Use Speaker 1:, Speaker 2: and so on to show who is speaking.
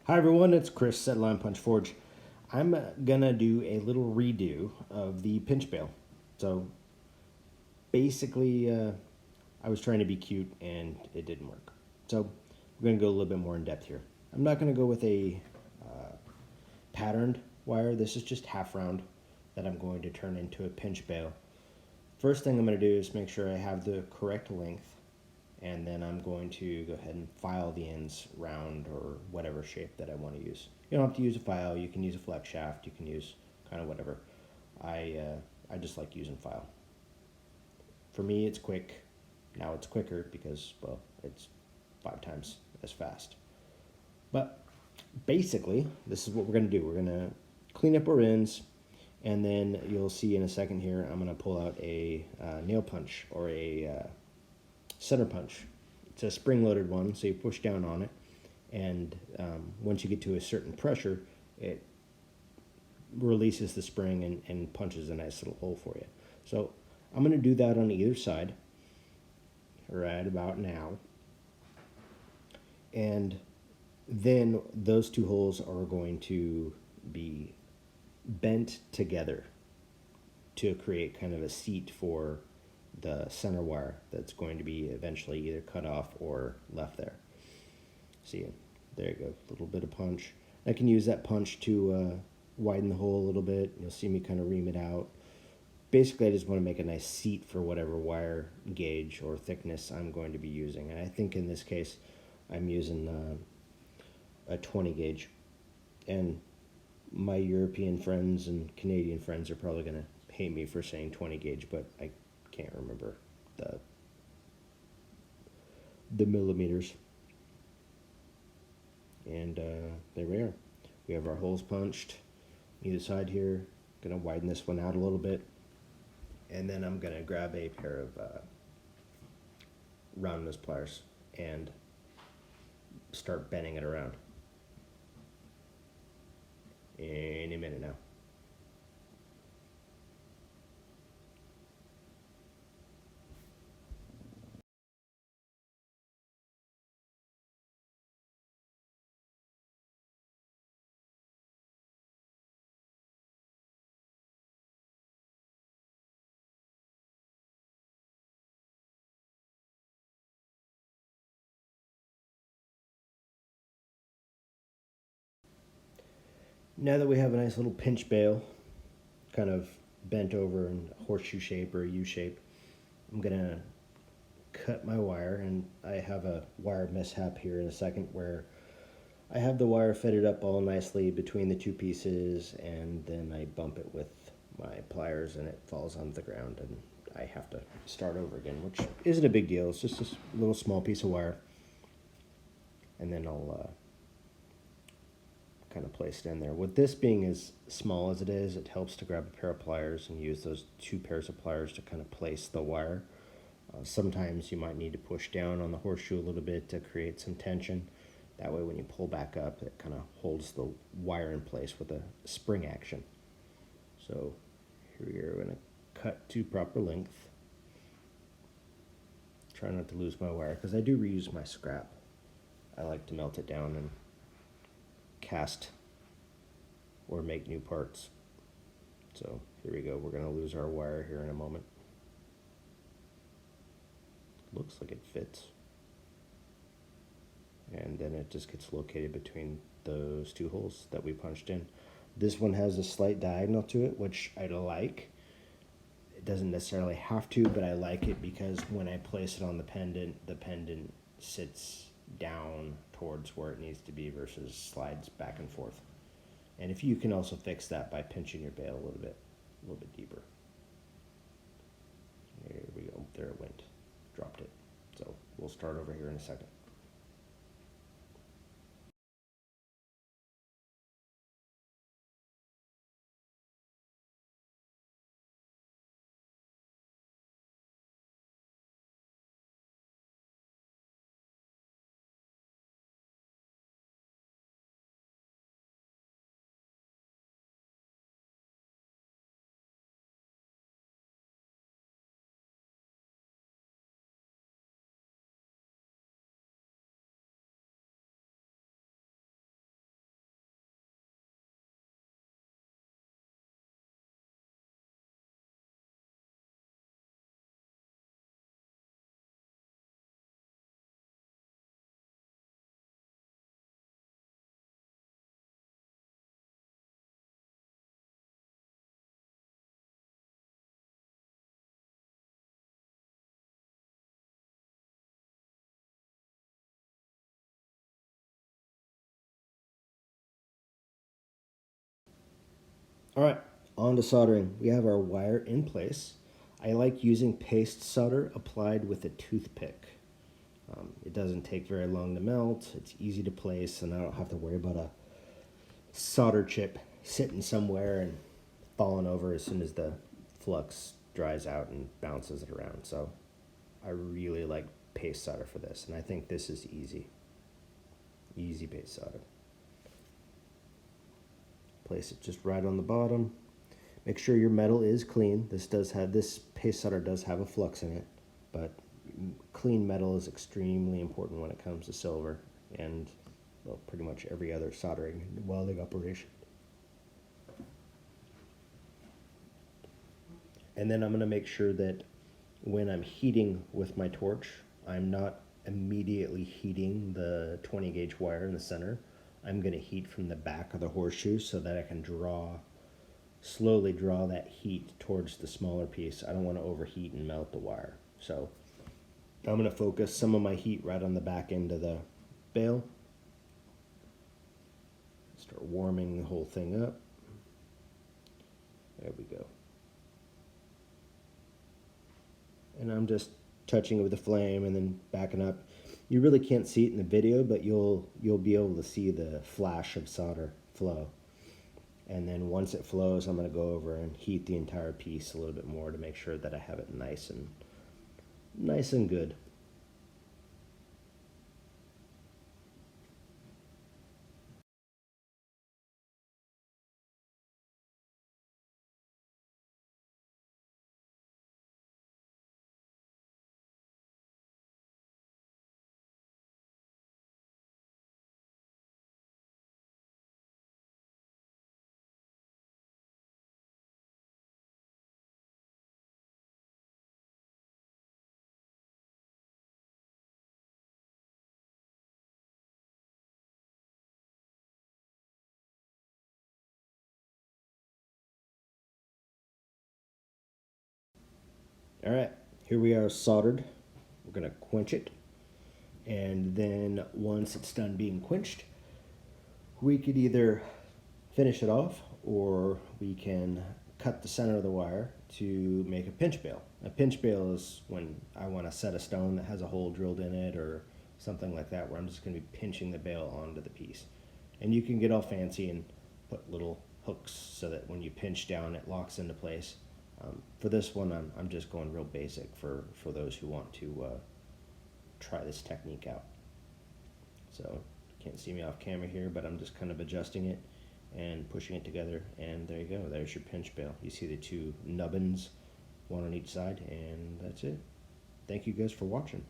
Speaker 1: Hi everyone, it's Chris at Line Punch Forge. I'm gonna do a little redo of the pinch bail. So basically, I was trying to be cute and it didn't work. So we're gonna go a little bit more in depth here. I'm not gonna go with a patterned wire. This is just half round that I'm going to turn into a pinch bail. First thing I'm gonna do is make sure I have the correct length, and then I'm going to go ahead and file the ends round or whatever shape that I want to use. You don't have to use a file, you can use a flex shaft, you can use kind of whatever. I just like using file. For me it's quick. Now it's quicker because, well, it's 5 times as fast. But basically, this is what we're going to do. We're going to clean up our ends, and then you'll see in a second here, I'm going to pull out a nail punch or a center punch. It's a spring-loaded one, so you push down on it, and once you get to a certain pressure, it releases the spring and punches a nice little hole for you. So I'm going to do that on either side, right about now, and then those two holes are going to be bent together to create kind of a seat for the center wire that's going to be eventually either cut off or left there. See, there you go, a little bit of punch. I can use that punch to widen the hole a little bit. You'll see me kind of ream it out. Basically, I just want to make a nice seat for whatever wire gauge or thickness I'm going to be using. And I think in this case, I'm using a 20 gauge. And my European friends and Canadian friends are probably going to hate me for saying 20 gauge, but I can't remember the millimeters. And there we are. We have our holes punched either side here. Gonna widen this one out a little bit, and then I'm gonna grab a pair of round nose pliers and start bending it around. In a minute now. Now that we have a nice little pinch bail, kind of bent over in a horseshoe shape or a U shape, I'm gonna cut my wire, and I have a wire mishap here in a second where I have the wire fitted up all nicely between the two pieces, and then I bump it with my pliers and it falls onto the ground, and I have to start over again, which isn't a big deal. It's just a little small piece of wire, and then I'll kind of place it in there. With this being as small as it is, it helps to grab a pair of pliers and use those 2 pairs of pliers to kind of place the wire. Sometimes you might need to push down on the horseshoe a little bit to create some tension. That way when you pull back up, it kind of holds the wire in place with a spring action. So here we are going to cut to proper length. Try not to lose my wire because I do reuse my scrap. I like to melt it down and cast or make new parts. So here we go. We're going to lose our wire here in a moment. Looks like it fits. And then it just gets located between those 2 holes that we punched in. This one has a slight diagonal to it, which I like. It doesn't necessarily have to, but I like it because when I place it on the pendant sits down towards where it needs to be versus slides back and forth. And if you can also fix that by pinching your bail a little bit deeper. There we go. There it went. Dropped it. So we'll start over here in a second. All right, on to soldering. We have our wire in place. I like using paste solder applied with a toothpick. It doesn't take very long to melt, it's easy to place, and I don't have to worry about a solder chip sitting somewhere and falling over as soon as the flux dries out and bounces it around. So I really like paste solder for this, and I think this is easy. Easy paste solder. Place it just right on the bottom. Make sure your metal is clean. This paste solder does have a flux in it, but clean metal is extremely important when it comes to silver and, well, pretty much every other soldering and welding operation. And then I'm going to make sure that when I'm heating with my torch, I'm not immediately heating the 20 gauge wire in the center. I'm going to heat from the back of the horseshoe so that I can slowly draw that heat towards the smaller piece. I don't want to overheat and melt the wire. So I'm going to focus some of my heat right on the back end of the bale. Start warming the whole thing up. There we go. And I'm just touching it with the flame and then backing up. You really can't see it in the video, but you'll be able to see the flash of solder flow. And then once it flows, I'm going to go over and heat the entire piece a little bit more to make sure that I have it nice and good. All right, here we are soldered. We're going to quench it. And then once it's done being quenched, we could either finish it off or we can cut the center of the wire to make a pinch bail. A pinch bail is when I want to set a stone that has a hole drilled in it or something like that, where I'm just going to be pinching the bail onto the piece. And you can get all fancy and put little hooks so that when you pinch down it locks into place. For this one, I'm just going real basic for those who want to try this technique out. So you can't see me off camera here, but I'm just kind of adjusting it and pushing it together, and there you go. There's your pinch bail. You see the two nubbins, one on each side, and that's it. Thank you guys for watching.